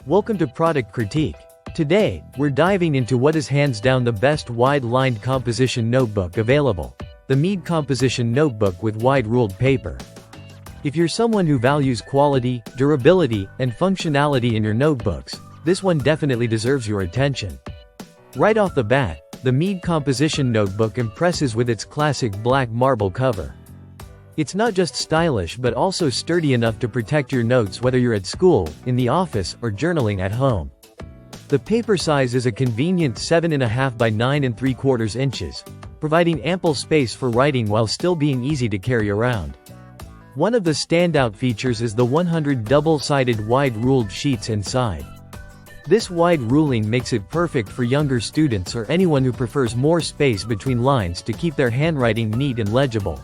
Welcome to Product Critique. Today, we're diving into what is hands down the best wide-lined composition notebook available. The Mead Composition Notebook with wide-ruled paper. If you're someone who values quality, durability, and functionality in your notebooks, this one definitely deserves your attention. Right off the bat, the Mead Composition Notebook impresses with its classic black marble cover. It's not just stylish but also sturdy enough to protect your notes whether you're at school, in the office, or journaling at home. The paper size is a convenient 7.5 by 9.75 inches, providing ample space for writing while still being easy to carry around. One of the standout features is the 100 double-sided wide-ruled sheets inside. This wide ruling makes it perfect for younger students or anyone who prefers more space between lines to keep their handwriting neat and legible.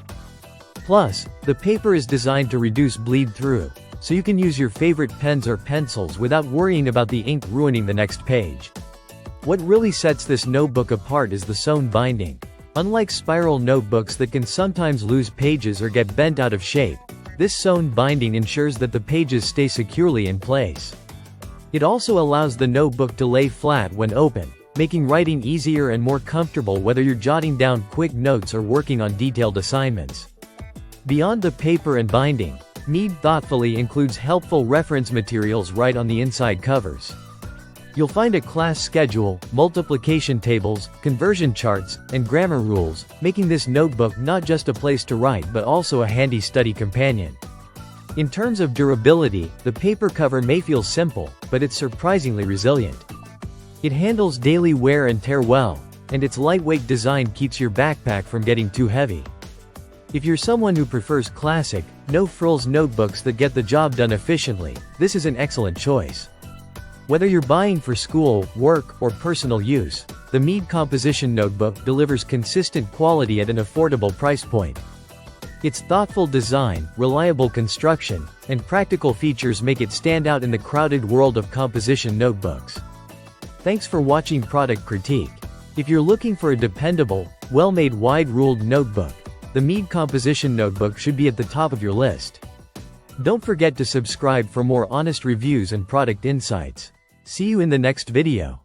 Plus, the paper is designed to reduce bleed-through, so you can use your favorite pens or pencils without worrying about the ink ruining the next page. What really sets this notebook apart is the sewn binding. Unlike spiral notebooks that can sometimes lose pages or get bent out of shape, this sewn binding ensures that the pages stay securely in place. It also allows the notebook to lay flat when open, making writing easier and more comfortable whether you're jotting down quick notes or working on detailed assignments. Beyond the paper and binding, Mead thoughtfully includes helpful reference materials right on the inside covers. You'll find a class schedule, multiplication tables, conversion charts, and grammar rules, making this notebook not just a place to write but also a handy study companion. In terms of durability, the paper cover may feel simple, but it's surprisingly resilient. It handles daily wear and tear well, and its lightweight design keeps your backpack from getting too heavy. If you're someone who prefers classic, no-frills notebooks that get the job done efficiently, this is an excellent choice. Whether you're buying for school, work, or personal use, the Mead Composition Notebook delivers consistent quality at an affordable price point. Its thoughtful design, reliable construction, and practical features make it stand out in the crowded world of composition notebooks. Thanks for watching Product Critique. If you're looking for a dependable, well-made wide-ruled notebook, the Mead Composition Notebook should be at the top of your list. Don't forget to subscribe for more honest reviews and product insights. See you in the next video.